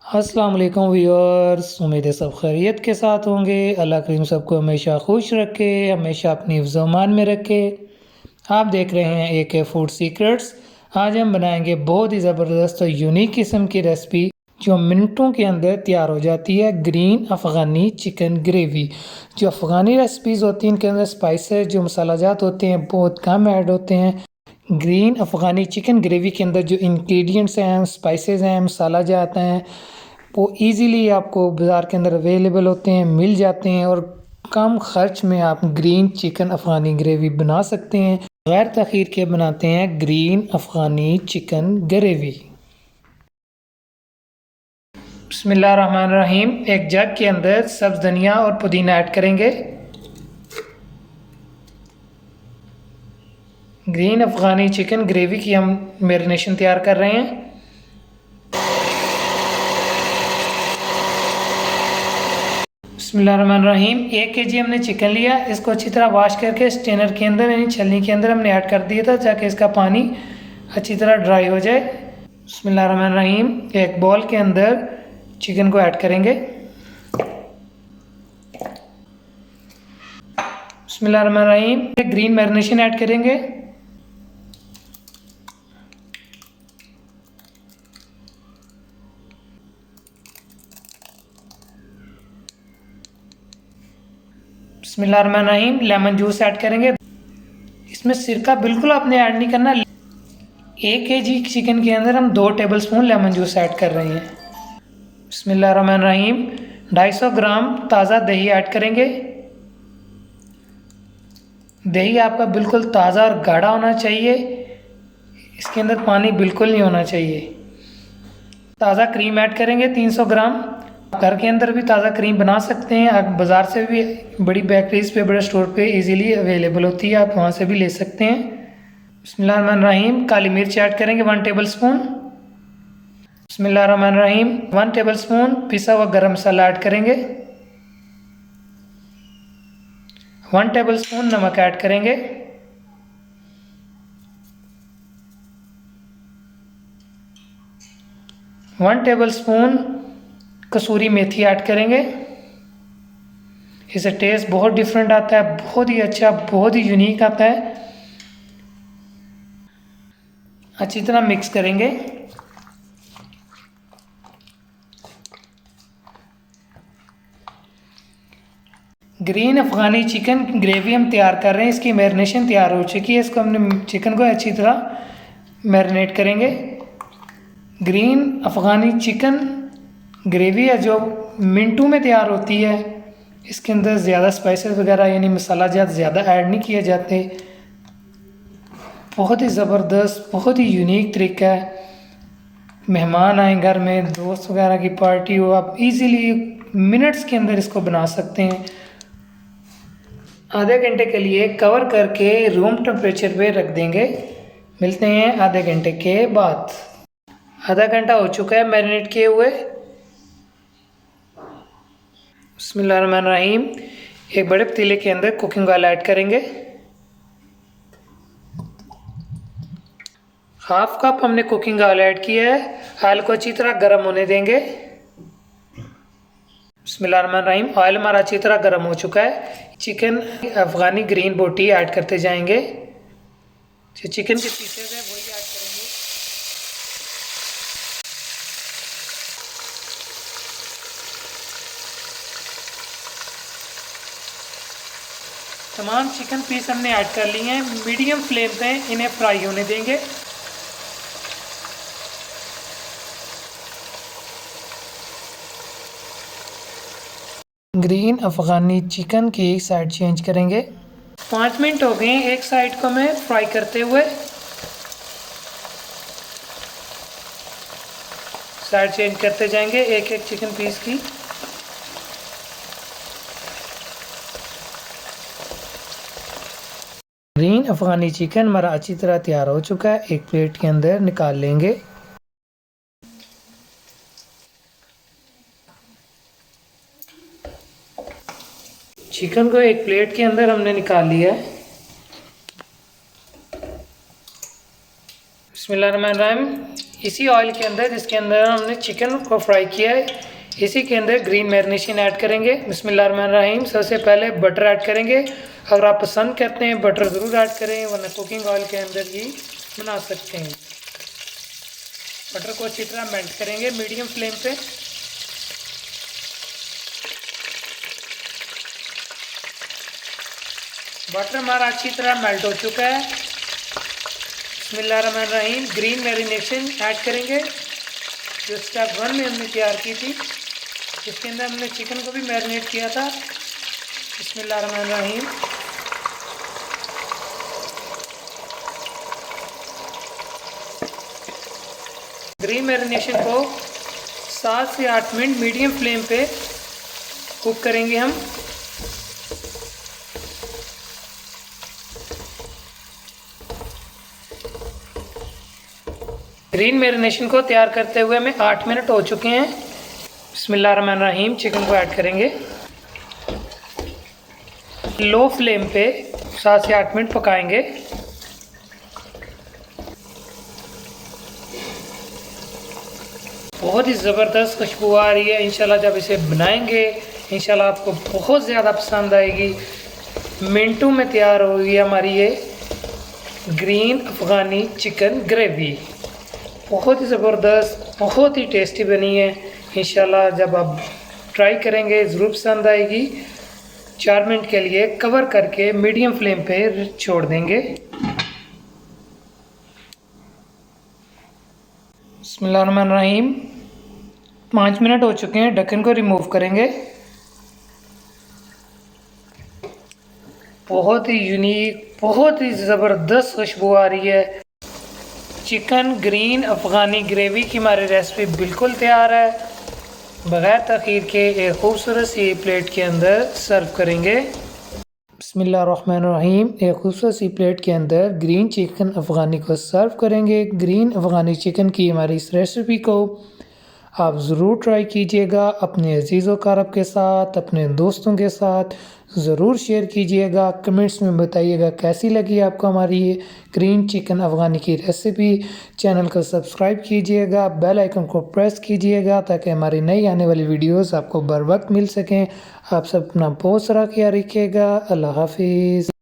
अस्सलाम वालेकुम व्यूअर्स, उम्मीद है सब खैरियत के साथ होंगे। अल्लाह करीम सबको हमेशा खुश रखे, हमेशा अपनी हिफ्ज़-ओ-मान में रखे। आप देख रहे हैं AK फूड सीक्रेट्स। आज हम बनाएंगे बहुत ही ज़बरदस्त और यूनिक किस्म की रेसिपी जो मिनटों के अंदर तैयार हो जाती है, ग्रीन अफ़गानी चिकन ग्रेवी। जो अफ़गानी रेसिपीज़ होती हैं इनके अंदर स्पाइसेस जो मसाला जात होते हैं बहुत कम ऐड होते हैं। ग्रीन अफ़गानी चिकन ग्रेवी के अंदर जो इंग्रेडिएंट्स हैं, स्पाइसेस हैं, मसाला जात हैं, वो ईज़िली आपको बाज़ार के अंदर अवेलेबल होते हैं, मिल जाते हैं और कम ख़र्च में आप ग्रीन चिकन अफ़गानी ग्रेवी बना सकते हैं। गैर तख़ीर के बनाते हैं ग्रीन अफ़गानी चिकन ग्रेवी। बिस्मिल्लाहिर्रहमानिर्रहीम। एक जग के अंदर सब्ज़ धनिया और पुदीना ऐड करेंगे। ग्रीन अफ़गानी चिकन ग्रेवी की हम मैरिनेशन तैयार कर रहे हैं। बिस्मिल्लाहिर्रहमानिर्रहीम। 1 kg हमने चिकन लिया, इसको अच्छी तरह वॉश करके स्ट्रेनर के अंदर यानी छलनी के अंदर हमने ऐड कर दिया था ताकि इसका पानी अच्छी तरह ड्राई हो जाए। बिस्मिल्लाहिर्रहमानिर्रहीम। एक बॉल के अंदर चिकन को ऐड करेंगे। बिस्मिल्लाहिर्रहमानिर्रहीम। ग्रीन मैरिनेशन ऐड करेंगे। बिस्मिल्लाहिर्रहमानिर्रहीम। लेमन जूस ऐड करेंगे। इसमें सिरका बिल्कुल आपने ऐड नहीं करना। 1 kg चिकन के अंदर हम 2 टेबलस्पून लेमन जूस ऐड कर रहे हैं। बिस्मिल्लाहिर्रहमानिर्रहीम। 250 ग्राम ताज़ा दही ऐड करेंगे। दही आपका बिल्कुल ताज़ा और गाढ़ा होना चाहिए, इसके अंदर पानी बिल्कुल नहीं होना चाहिए। ताज़ा क्रीम ऐड करेंगे 300 ग्राम। घर के अंदर भी ताज़ा क्रीम बना सकते हैं, आप बाज़ार से भी बड़ी बेकरीज पे, बड़े स्टोर पे इजीली अवेलेबल होती है, आप वहाँ से भी ले सकते हैं। बिस्मिल्लाहिर्रहमानिर्रहीम। काली मिर्च ऐड करेंगे 1 टेबलस्पून। बिस्मिल्लाहिर्रहमानिर्रहीम। 1 टेबलस्पून पिसा हुआ गरम मसाला ऐड करेंगे। 1 टेबलस्पून नमक ऐड करेंगे। 1 टेबलस्पून कसूरी मेथी ऐड करेंगे। इससे टेस्ट बहुत डिफरेंट आता है, बहुत ही अच्छा, बहुत ही यूनिक आता है। अच्छी तरह मिक्स करेंगे। ग्रीन अफ़गानी चिकन ग्रेवी हम तैयार कर रहे हैं, इसकी मैरिनेशन तैयार हो चुकी है। इसको हमने चिकन को अच्छी तरह मैरिनेट करेंगे। ग्रीन अफ़गानी चिकन ग्रेवी है जो मिनटों में तैयार होती है, इसके अंदर ज़्यादा स्पाइसेस वगैरह यानी मसाला ज़्यादा ऐड नहीं किए जाते। बहुत ही ज़बरदस्त, बहुत ही यूनिक तरीका है। मेहमान आए घर में, दोस्त वगैरह की पार्टी हो, आप इजीली मिनट्स के अंदर इसको बना सकते हैं। आधे घंटे के लिए कवर करके रूम टेम्परेचर पे रख देंगे। मिलते हैं आधे घंटे के बाद। आधा घंटा हो चुका है मैरिनेट किए हुए। बिस्मिल्लाहिर्रहमानिर्रहीम। एक बड़े पतीले के अंदर कुकिंग ऑयल ऐड करेंगे। हाफ कप हमने कुकिंग ऑयल ऐड किया है। ऑयल को अच्छी तरह गर्म होने देंगे। बिस्मिल्लाहिर्रहमानिर्रहीम। ऑयल हमारा अच्छी तरह गर्म हो चुका है। चिकन अफ़गानी ग्रीन बोटी ऐड करते जाएंगे। जो चिकन के पीसेस हैं वही ऐड करेंगे। तमाम चिकन पीस हमने ऐड कर लिए हैं। मीडियम फ्लेम पे इन्हें फ्राई होने देंगे। ग्रीन अफ़गानी चिकन की साइड चेंज करेंगे। 5 मिनट हो गए एक साइड को हमें फ्राई करते हुए। साइड चेंज करते जाएंगे एक एक चिकन पीस की। ग्रीन अफ़गानी चिकन हमारा अच्छी तरह तैयार हो चुका है, एक प्लेट के अंदर निकाल लेंगे। चिकन को एक प्लेट के अंदर हमने निकाल लिया है। बिस्मिल्लाहिर्रहमानिर्रहीम। इसी ऑयल के अंदर जिसके अंदर हमने चिकन को फ्राई किया है, इसी के अंदर ग्रीन मैरिनेशन ऐड करेंगे। बिस्मिल्लाहिर्रहमानिर्रहीम। सबसे पहले बटर ऐड करेंगे। अगर आप पसंद करते हैं बटर ज़रूर ऐड करें, वरना कुकिंग ऑयल के अंदर ही बना सकते हैं। बटर को अच्छी तरह मेल्ट करेंगे मीडियम फ्लेम पे। बटर हमारा अच्छी तरह मेल्ट हो चुका है। बिस्मिल्लाहिर्रहमानिर्रहीम। ग्रीन मैरिनेशन ऐड करेंगे जो स्टेप 1 में हमने तैयार की थी, इसके अंदर हमने चिकन को भी मैरिनेट किया था। बिस्मिल्लाहिर्रहमानिर्रहीम। ग्रीन मैरिनेशन को 7 से 8 मिनट मीडियम फ्लेम पे कुक करेंगे हम। ग्रीन मैरिनेशन को तैयार करते हुए हमें 8 मिनट हो चुके हैं। बिस्मिल्लाहिर्रहमानिर्रहीम। चिकन को ऐड करेंगे। लो फ्लेम पे 7 से 8 मिनट पकाएंगे। बहुत ही ज़बरदस्त खुशबू आ रही है। इंशाल्लाह जब इसे बनाएंगे इंशाल्लाह आपको बहुत ज़्यादा पसंद आएगी। मिनटों में तैयार होगी हमारी ये ग्रीन अफ़गानी चिकन ग्रेवी। बहुत ही ज़बरदस्त, बहुत ही टेस्टी बनी है। इंशाल्लाह जब आप ट्राई करेंगे ज़रूर पसंद आएगी। 4 मिनट के लिए कवर करके मीडियम फ्लेम पे छोड़ देंगे। बिस्मिल्लाहिर्रहमानिर्रहीम। 5 मिनट हो चुके हैं। ढक्कन को रिमूव करेंगे। बहुत ही यूनिक, बहुत ही ज़बरदस्त खुशबू आ रही है। चिकन ग्रीन अफ़गानी ग्रेवी की हमारी रेसिपी बिल्कुल तैयार है। बग़ैर तख़ीर के एक खूबसूरत सी प्लेट के अंदर सर्व करेंगे। बिस्मिल्लाहिर्रहमानिर्रहीम। एक खूबसूरत सी प्लेट के अंदर ग्रीन चिकन अफ़गानी को सर्व करेंगे। ग्रीन अफ़गानी चिकन की हमारी इस रेसिपी को आप ज़रूर ट्राई कीजिएगा। अपने अज़ीज़ व अक़ारब के साथ, अपने दोस्तों के साथ ज़रूर शेयर कीजिएगा। कमेंट्स में बताइएगा कैसी लगी आपको हमारी ये ग्रीन चिकन अफ़गानी की रेसिपी। चैनल को सब्सक्राइब कीजिएगा, बेल आइकन को प्रेस कीजिएगा ताकि हमारी नई आने वाली वीडियोस आपको बर वक्त मिल सकें। आप सब अपना बहुत सारा ख्याल रखिएगा। अल्लाह हाफिज़।